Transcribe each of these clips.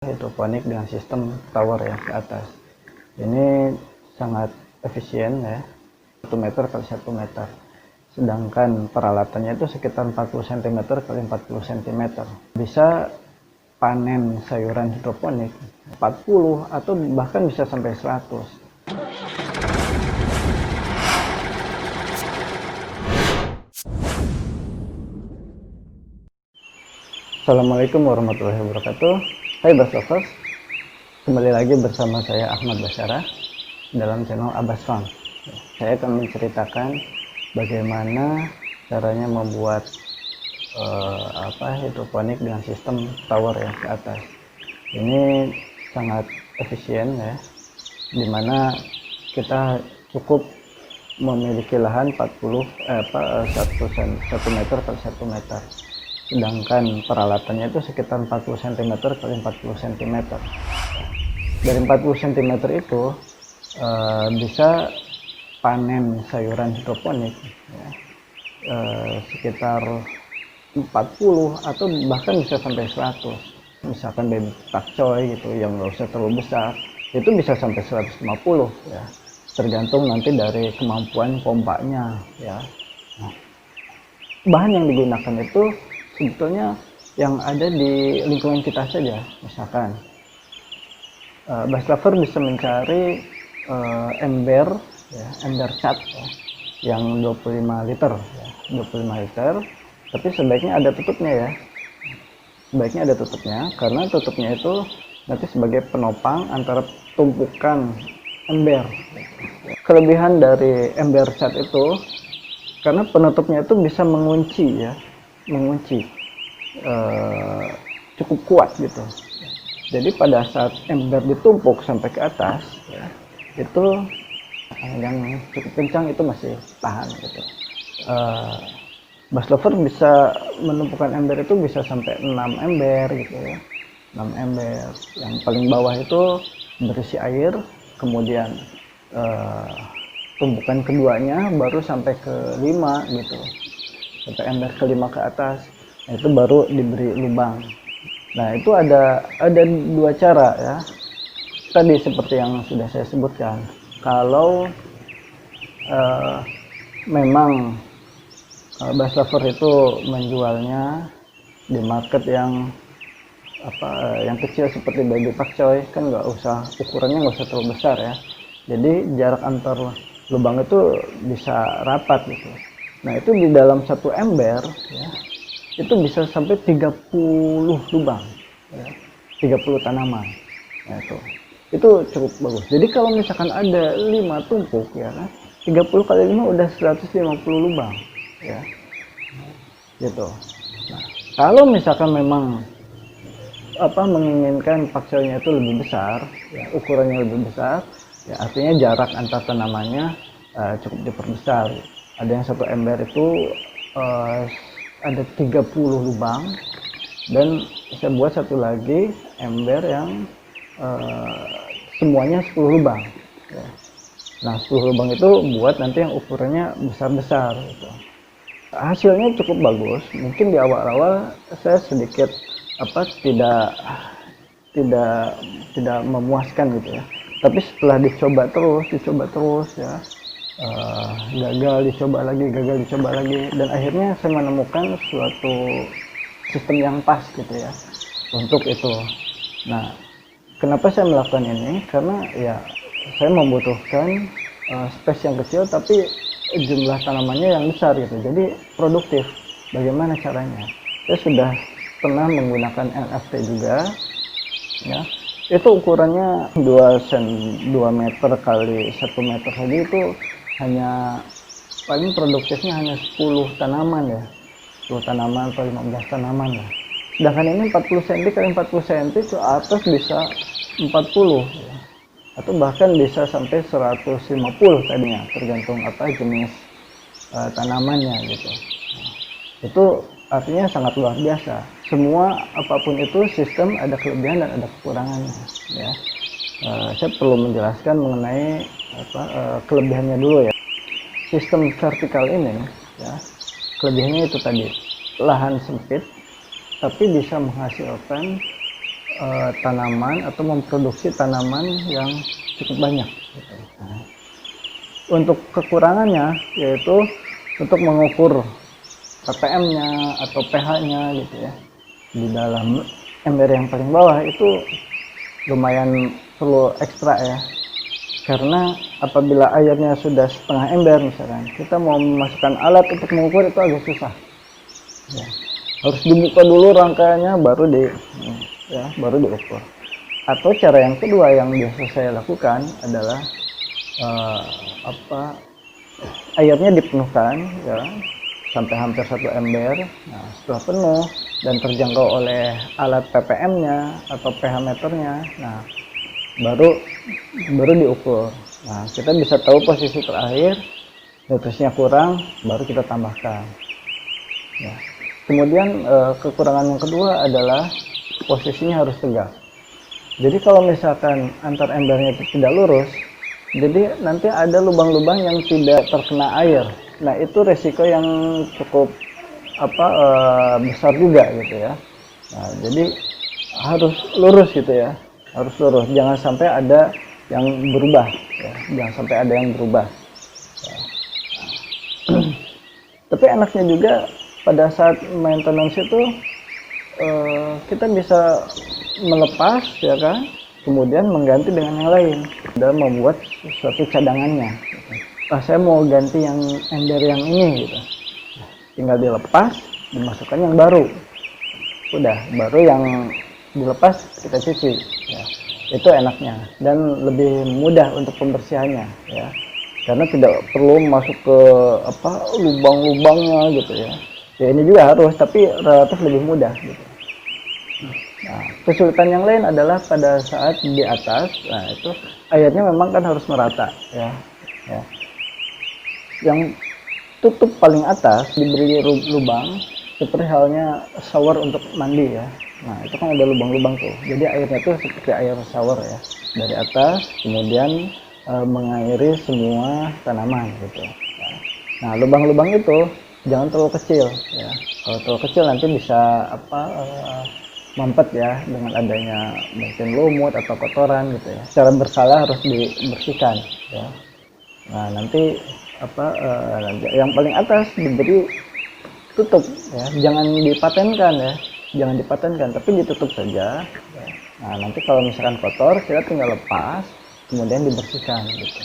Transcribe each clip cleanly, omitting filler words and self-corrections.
Hidroponik dengan sistem tower ya ke atas. Ini sangat efisien ya, 1 meter kali 1 meter. Sedangkan peralatannya itu sekitar 40 cm kali 40 cm. Bisa panen sayuran hidroponik 40 atau bahkan bisa sampai 100. Assalamualaikum warahmatullahi wabarakatuh. Hai Bass Lovers, kembali lagi bersama saya Ahmad Basyara dalam channel Abbas Farm. Saya akan menceritakan bagaimana caranya membuat hidroponik dengan sistem tower ya ke atas. Ini sangat efisien ya, dimana kita cukup memiliki lahan 1 meter per 1 meter. Sedangkan peralatannya itu sekitar 40 cm kali 40 cm. Dari 40 cm itu bisa panen sayuran hidroponik ya, sekitar 40 atau bahkan bisa sampai 100. Misalkan baby pakcoy gitu yang nggak usah terlalu besar, itu bisa sampai 150 ya, tergantung nanti dari kemampuan pompanya ya. Nah, bahan yang digunakan itu sebetulnya yang ada di lingkungan kita saja. Misalkan Bass Lover bisa mencari ember ya, ember cat ya, yang 25 liter ya, 25 liter, tapi sebaiknya ada tutupnya ya. Sebaiknya ada tutupnya, karena tutupnya itu nanti sebagai penopang antara tumpukan ember. Kelebihan dari ember cat itu karena penutupnya itu bisa mengunci ya, mengunci cukup kuat gitu. Jadi pada saat ember ditumpuk sampai ke atas ya, itu yang cukup kencang itu masih tahan gitu. Bass Lover bisa menumpukan ember itu bisa sampai 6 ember gitu ya, 6 ember. Yang paling bawah itu berisi air, kemudian tumpukan keduanya baru sampai ke 5 gitu, sampai ember ke-5 ke atas. Nah, itu baru diberi lubang. Nah, itu ada 2 cara ya. Tadi seperti yang sudah saya sebutkan, kalau memang Bass Lover itu menjualnya di market yang yang kecil seperti baby pakcoy, kan nggak usah, ukurannya nggak usah terlalu besar ya. Jadi jarak antar lubang itu bisa rapat gitu. Nah, itu di dalam satu ember ya, itu bisa sampai 30 lubang ya, 30 tanaman. Nah, itu cukup bagus. Jadi kalau misalkan ada 5 tumpuk ya kan, 30 kali 5 udah 150 lubang ya, gitu. Nah, kalau misalkan memang menginginkan pakcoynya itu lebih besar ya, ukurannya lebih besar ya, artinya jarak antar tanamannya cukup diperbesar. Ada yang satu ember itu ada 30 lubang, dan saya buat satu lagi ember yang semuanya 10 lubang ya. Nah, 10 lubang itu buat nanti yang ukurannya besar-besar gitu. Hasilnya cukup bagus. Mungkin di awal-awal saya sedikit tidak memuaskan gitu ya, tapi setelah dicoba terus ya, gagal dicoba lagi, dan akhirnya saya menemukan suatu sistem yang pas gitu ya untuk itu. Nah, kenapa saya melakukan ini? Karena ya saya membutuhkan space yang kecil tapi jumlah tanamannya yang besar gitu, jadi produktif. Bagaimana caranya? Saya sudah pernah menggunakan NFT juga ya, itu ukurannya 2 meter kali 1 meter saja, itu hanya paling produktifnya hanya 10 tanaman ya, 10 tanaman atau 15 tanaman lah. Sedangkan ini 40 cm kali 40 cm ke atas bisa 40 ya, atau bahkan bisa sampai 150 tadinya, tergantung jenis tanamannya gitu. Nah, itu artinya sangat luar biasa. Semua apapun itu sistem ada kelebihan dan ada kekurangannya ya. Saya perlu menjelaskan mengenai kelebihannya dulu ya. Sistem vertikal ini ya, kelebihannya itu tadi, lahan sempit tapi bisa menghasilkan tanaman atau memproduksi tanaman yang cukup banyak gitu. Nah, untuk kekurangannya yaitu untuk mengukur ppm-nya atau pH-nya gitu ya di dalam ember yang paling bawah itu lumayan perlu ekstra ya, karena apabila airnya sudah setengah ember misalkan, kita mau memasukkan alat untuk mengukur itu agak susah ya. Harus dibuka dulu rangkaiannya baru diukur. Atau cara yang kedua yang biasa saya lakukan adalah airnya dipenuhkan ya sampai hampir 1 ember. Nah, setelah penuh dan terjangkau oleh alat ppm-nya atau pH meternya, nah baru diukur. Nah, kita bisa tahu posisi terakhir, nutrisinya kurang, baru kita tambahkan ya. Kemudian kekurangan yang kedua adalah posisinya harus tegak. Jadi kalau misalkan antar embernya itu tidak lurus, jadi nanti ada lubang-lubang yang tidak terkena air. Nah, itu resiko yang cukup besar juga gitu ya. Nah, jadi harus lurus gitu ya, harus lurus. Jangan sampai ada yang berubah ya. Jangan sampai ada yang berubah ya. Tapi enaknya juga pada saat maintenance itu kita bisa melepas ya kan, kemudian mengganti dengan yang lain dan membuat suatu cadangannya gitu. Saya mau ganti yang ember yang ini gitu, tinggal dilepas, dimasukkan yang baru, udah baru yang dilepas kita cuci ya. Itu enaknya dan lebih mudah untuk pembersihannya ya, karena tidak perlu masuk ke lubang-lubangnya gitu ya. Ya ini juga harus, tapi relatif lebih mudah gitu. Nah, kesulitan yang lain adalah pada saat di atas. Nah, itu airnya memang kan harus merata ya. Yang tutup paling atas diberi lubang seperti halnya shower untuk mandi ya. Nah, itu kan ada lubang-lubang tuh. Jadi airnya tuh seperti air shower ya. Dari atas kemudian mengairi semua tanaman gitu. Nah, lubang-lubang itu jangan terlalu kecil ya. Kalau terlalu kecil nanti bisa mampet ya dengan adanya mungkin lumut atau kotoran gitu ya. Secara berkala harus dibersihkan ya. Nah, nanti yang paling atas diberi tutup ya. Jangan dipatenkan ya. Jangan dipatenkan, tapi ditutup saja ya. Nah, nanti kalau misalkan kotor kita tinggal lepas kemudian dibersihkan gitu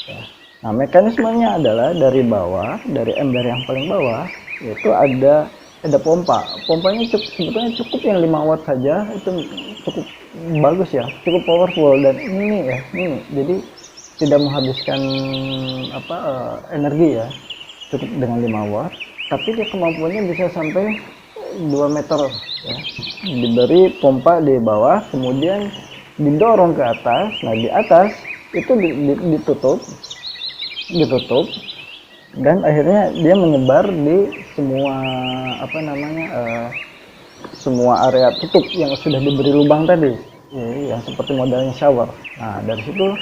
ya. Nah, mekanismenya adalah dari bawah, dari ember yang paling bawah itu ada pompa. Pompanya sebetulnya cukup yang 5 watt saja, itu cukup bagus ya, cukup powerful dan ini ya, ini. Jadi tidak menghabiskan energi ya, cukup dengan 5 watt, tapi dia kemampuannya bisa sampai 2 meter ya. Diberi pompa di bawah, kemudian didorong ke atas. Nah, di atas itu ditutup dan akhirnya dia menyebar di semua semua area tutup yang sudah diberi lubang tadi ya, yang seperti modelnya shower. Nah, dari situ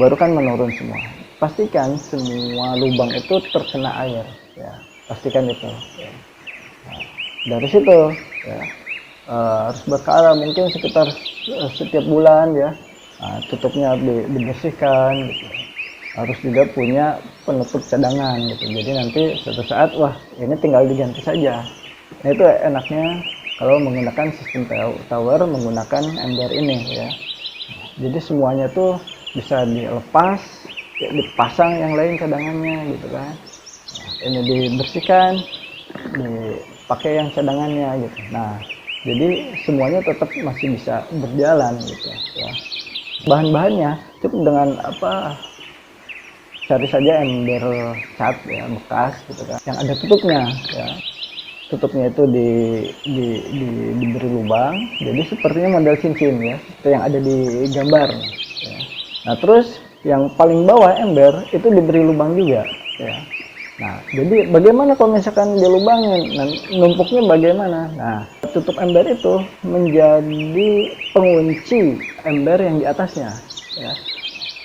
baru kan menurun semua. Pastikan semua lubang itu terkena air ya, pastikan itu ya. Nah, dari situ ya harus berkala, mungkin sekitar setiap bulan ya. Nah, tutupnya dibersihkan gitu. Harus juga punya penutup cadangan gitu. Jadi nanti suatu saat wah ini tinggal diganti saja. Nah, itu enaknya kalau menggunakan sistem tower menggunakan ember ini ya. Jadi semuanya tuh bisa dilepas, ya, dipasang yang lain cadangannya gitu kan. Nah, ini dibersihkan, dipakai yang cadangannya gitu. Nah, jadi semuanya tetap masih bisa berjalan gitu ya. Bahan-bahannya cukup dengan cari saja ember cat ya, bekas gitu kan, yang ada tutupnya ya. Tutupnya itu diberi lubang, jadi sepertinya model cincin ya, itu yang ada di gambar ya. Nah, terus yang paling bawah ember itu diberi lubang juga ya. Nah, jadi bagaimana kalau misalkan dilubangin, nah, numpuknya bagaimana? Nah, tutup ember itu menjadi pengunci ember yang di atasnya ya.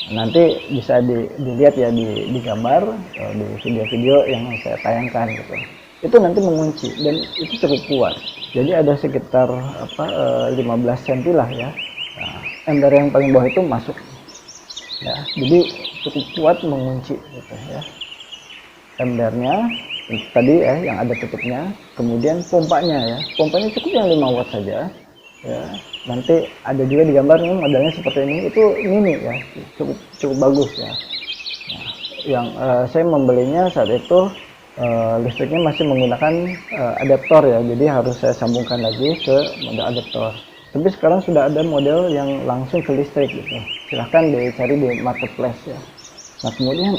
Nanti bisa dilihat ya di gambar, di video-video yang saya tayangkan gitu. itu nanti mengunci dan itu cukup kuat. Jadi ada sekitar 15 cm lah ya. Nah, ember yang paling bawah itu masuk ya, jadi cukup kuat mengunci gitu ya. Embernya tadi ya yang ada tutupnya, kemudian pompanya ya, pompanya cukup yang 5 watt saja ya. Nanti ada juga di gambar ini modelnya seperti ini, itu mini ya, cukup bagus ya. Nah, yang saya membelinya saat itu listriknya masih menggunakan adaptor ya, jadi harus saya sambungkan lagi ke model adaptor. Tapi sekarang sudah ada model yang langsung ke listrik gitu, silahkan dicari di marketplace ya. Nah kemudian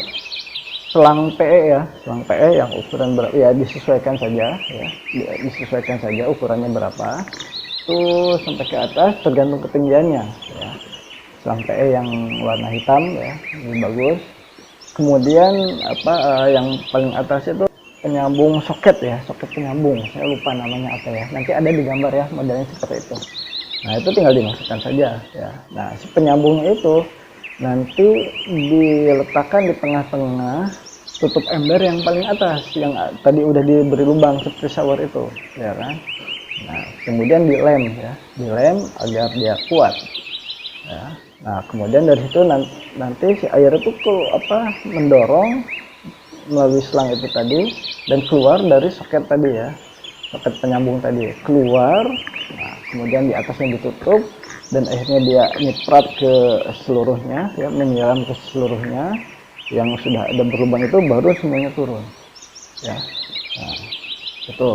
selang PE ya, selang PE yang ukuran berapa ya, disesuaikan saja ya, disesuaikan saja ukurannya berapa tuh sampai ke atas tergantung ketinggiannya ya. Selang PE yang warna hitam ya, ini bagus. Kemudian yang paling atas itu penyambung soket ya, soket penyambung, saya lupa namanya apa ya, nanti ada di gambar ya modelnya seperti itu. Nah itu tinggal dimasukkan saja ya. Nah si penyambungnya itu nanti diletakkan di tengah-tengah tutup ember yang paling atas yang tadi udah diberi lubang seperti shower itu ya kan. Nah kemudian dilem ya, dilem agar dia kuat ya. Nah kemudian dari situ nanti si air itu mendorong melalui selang itu tadi dan keluar dari soket tadi ya, soket penyambung tadi keluar. Nah kemudian di atasnya ditutup dan akhirnya dia nyiprat ke seluruhnya ya, menyiram ke seluruhnya yang sudah ada berlubang itu, baru semuanya turun ya. Nah itu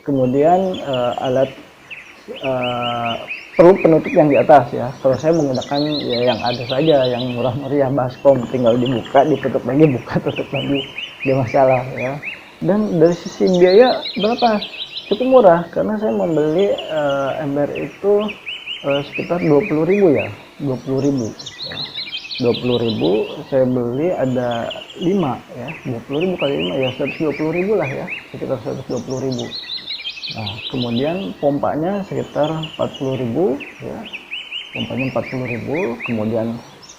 kemudian alat perlu penutup yang di atas ya. Kalau saya menggunakan ya yang ada saja, yang murah meriah, baskom, tinggal dibuka ditutup lagi, buka tutup lagi, dia masalah ya. Dan dari sisi biaya berapa, cukup murah karena saya membeli ember itu sekitar 20.000 ya, 20.000 ya. 20.000 saya beli ada 5 ya, 20.000 kali 5 ya 120.000 lah ya, sekitar 120.000. Nah kemudian pompanya sekitar 40.000 ya, pompanya 40.000. Kemudian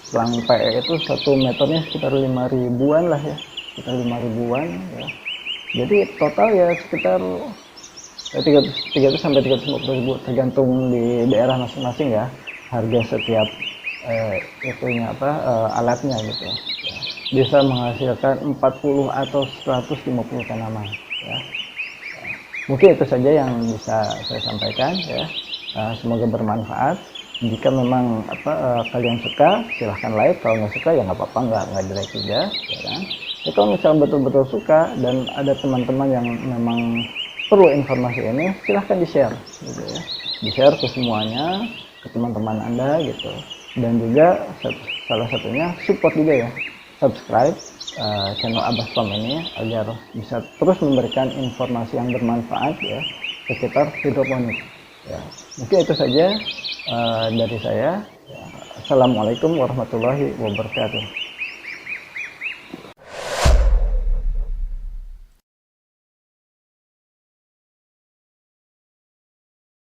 selang PE itu 1 meternya sekitar 5.000-an lah ya, sekitar 5.000-an ya. Jadi total ya sekitar 300 sampai 350.000 tergantung di daerah masing-masing ya, harga setiap alatnya gitu ya. Bisa menghasilkan 40 atau 150 tanaman ya. Mungkin itu saja yang bisa saya sampaikan ya. Semoga bermanfaat. Jika memang kalian suka silahkan like, kalau nggak suka ya nggak apa-apa, nggak jelek juga ya kan. Ya, kalau misalnya betul-betul suka dan ada teman-teman yang memang perlu informasi ini, silahkan di-share gitu ya, di-share ke semuanya, ke teman-teman Anda gitu. Dan juga salah satunya support juga ya, subscribe channel Abah Pam ini agar bisa terus memberikan informasi yang bermanfaat ya sekitar hidroponik ya. Mungkin itu saja dari saya ya. Assalamualaikum warahmatullahi wabarakatuh.